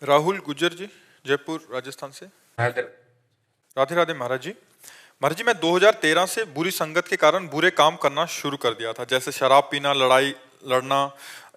राहुल गुज्जर जी, जयपुर राजस्थान से। राधे राधे राधे महाराज जी। महाराज जी, मैं 2013 से बुरी संगत के कारण बुरे काम करना शुरू कर दिया था, जैसे शराब पीना, लड़ाई लड़ना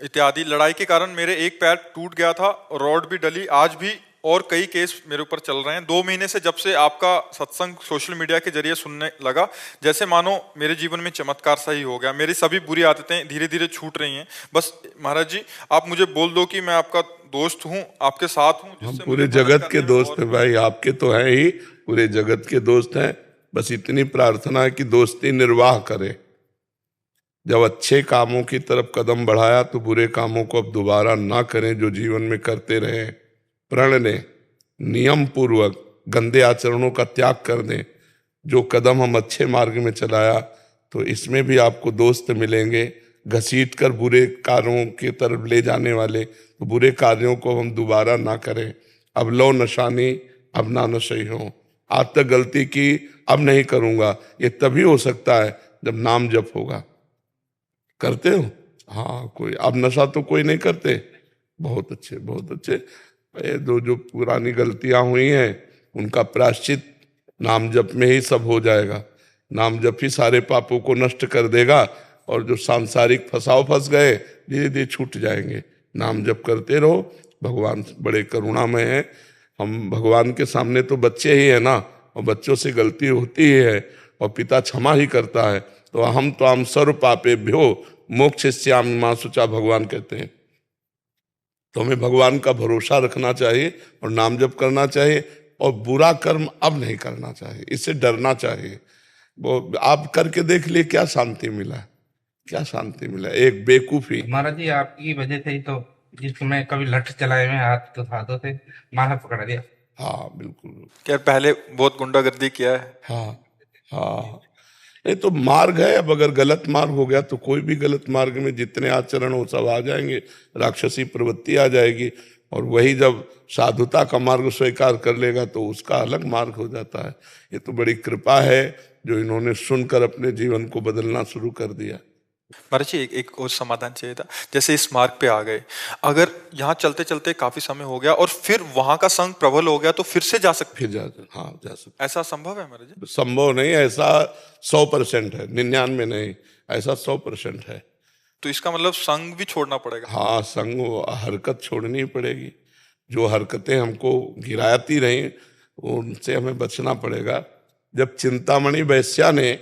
इत्यादि। लड़ाई के कारण मेरे एक पैर टूट गया था, रॉड भी डली। आज भी और कई केस मेरे ऊपर चल रहे हैं। 2 महीने से जब से आपका सत्संग सोशल मीडिया के जरिए सुनने लगा, जैसे मानो मेरे जीवन में चमत्कार सा ही हो गया। मेरी सभी बुरी आदतें धीरे धीरे छूट रही हैं। बस महाराज जी, आप मुझे बोल दो कि मैं आपका दोस्त हूँ, आपके साथ हूँ। हम पूरे जगत के दोस्त हैं भाई, आपके तो हैं ही, पूरे जगत के दोस्त हैं। बस इतनी प्रार्थना है कि दोस्ती निर्वाह करें। जब अच्छे कामों की तरफ कदम बढ़ाया तो बुरे कामों को अब दोबारा ना करें, जो जीवन में करते रहे। प्रण लें, नियम पूर्वक गंदे आचरणों का त्याग कर दें। जो कदम हम अच्छे मार्ग में चलाया, तो इसमें भी आपको दोस्त मिलेंगे घसीट कर बुरे कार्यों की तरफ ले जाने वाले। तो बुरे कार्यों को हम दोबारा ना करें। अब लो नशानी, अब ना नशे हो। आज तक गलती की, अब नहीं करूंगा। ये तभी हो सकता है जब नाम जप होगा। करते हो? हाँ, कोई अब नशा तो कोई नहीं करते। बहुत अच्छे, बहुत अच्छे। ये जो पुरानी गलतियां हुई हैं उनका प्रायश्चित नाम जप में ही सब हो जाएगा। नाम जप ही सारे पापों को नष्ट कर देगा, और जो सांसारिक फंस गए धीरे धीरे छूट जाएंगे। नाम जप करते रहो। भगवान बड़े करुणामय हैं। हम भगवान के सामने तो बच्चे ही है ना, और बच्चों से गलती होती ही है, और पिता क्षमा ही करता है। तो हम तो हम सर्व पापेभ्यो मोक्षयिष्यामि मा शुचा, भगवान कहते हैं। तो हमें भगवान का भरोसा रखना चाहिए और नाम जप करना चाहिए, और बुरा कर्म अब नहीं करना चाहिए, इससे डरना चाहिए। वो आप करके देख लिए, क्या शांति मिला, क्या शांति मिला। एक बेकूफी। महाराज जी, आपकी वजह से ही तो जिसमें कभी लठ चलाए में हाथ तो हाथों से माथा पकड़ा दिया। हाँ बिल्कुल। क्या पहले बहुत गुंडागर्दी किया है? हाँ हाँ, नहीं तो मार्ग है। अब अगर गलत मार्ग हो गया तो कोई भी गलत मार्ग में जितने आचरण हो सब आ जाएंगे, राक्षसी प्रवृत्ति आ जाएगी। और वही जब साधुता का मार्ग स्वीकार कर लेगा तो उसका अलग मार्ग हो जाता है। ये तो बड़ी कृपा है जो इन्होंने सुनकर अपने जीवन को बदलना शुरू कर दिया। महाराज जी, एक और समाधान चाहिए था। जैसे इस मार्ग पे आ गए, अगर यहाँ चलते चलते काफी समय हो गया और फिर वहां का संग प्रबल हो गया, तो फिर से जा सकते? फिर हाँ, जा सकते। ऐसा संभव है महाराज जी? संभव नहीं, ऐसा 100% है, 99 नहीं, ऐसा 100% है। तो इसका मतलब संग भी छोड़ना पड़ेगा? हाँ, संग, हरकत छोड़नी पड़ेगी। जो हरकतें हमको गिराती रही उनसे हमें बचना पड़ेगा। जब चिंतामणि वैश्या ने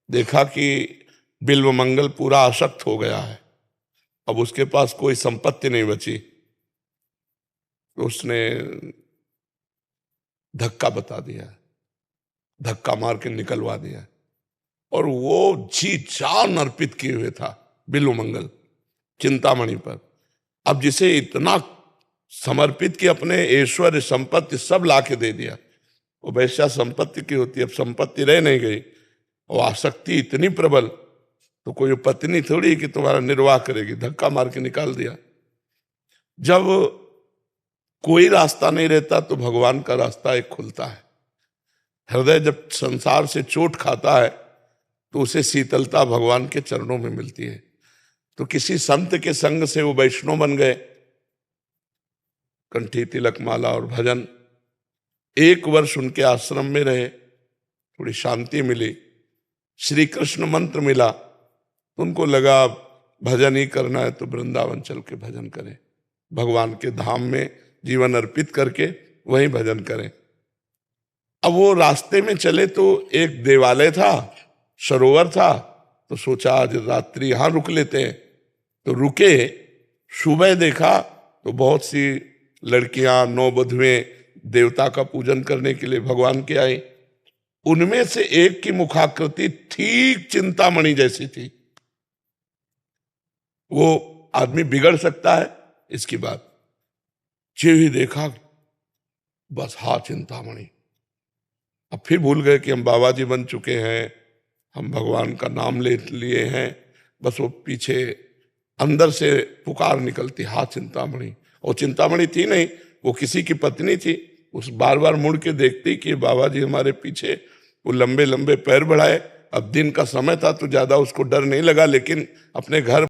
देखा कि बिल्वमंगल पूरा आसक्त हो गया है, अब उसके पास कोई संपत्ति नहीं बची, तो उसने धक्का बता दिया, धक्का मार के निकलवा दिया। और वो जी जान अर्पित किए हुए था बिल्वमंगल चिंतामणि पर। अब जिसे इतना समर्पित कि अपने ऐश्वर्य संपत्ति सब लाके दे दिया। वो वैश्या संपत्ति की होती, अब संपत्ति रह नहीं गई, और आसक्ति इतनी प्रबल, तो कोई पत्नी थोड़ी कि तुम्हारा निर्वाह करेगी, धक्का मार के निकाल दिया। जब कोई रास्ता नहीं रहता तो भगवान का रास्ता एक खुलता है। हृदय जब संसार से चोट खाता है तो उसे शीतलता भगवान के चरणों में मिलती है। तो किसी संत के संग से वो वैष्णव बन गए, कंठी तिलक माला और भजन। 1 वर्ष उनके आश्रम में रहे, थोड़ी शांति मिली, श्री कृष्ण मंत्र मिला, तो उनको लगा भजन ही करना है तो वृंदावन चल के भजन करें, भगवान के धाम में जीवन अर्पित करके वहीं भजन करें। अब वो रास्ते में चले तो एक देवालय था, सरोवर था, तो सोचा आज रात्रि यहां रुक लेते हैं। तो रुके, सुबह देखा तो बहुत सी लड़कियां, नौवधुएं देवता का पूजन करने के लिए भगवान के आई। उनमें से एक की मुखाकृति ठीक चिंतामणि जैसी थी। वो आदमी बिगड़ सकता है, इसकी बात जो ही देखा, बस हाँ चिंतामणि। अब फिर भूल गए कि हम बाबा जी बन चुके हैं, हम भगवान का नाम ले लिए हैं। बस वो पीछे अंदर से पुकार निकलती, हाँ चिंतामणि। और चिंतामणि थी नहीं, वो किसी की पत्नी थी। उस बार बार मुड़ के देखती कि बाबा जी हमारे पीछे। वो लंबे लंबे पैर बढ़ाए। अब दिन का समय था तो ज्यादा उसको डर नहीं लगा, लेकिन अपने घर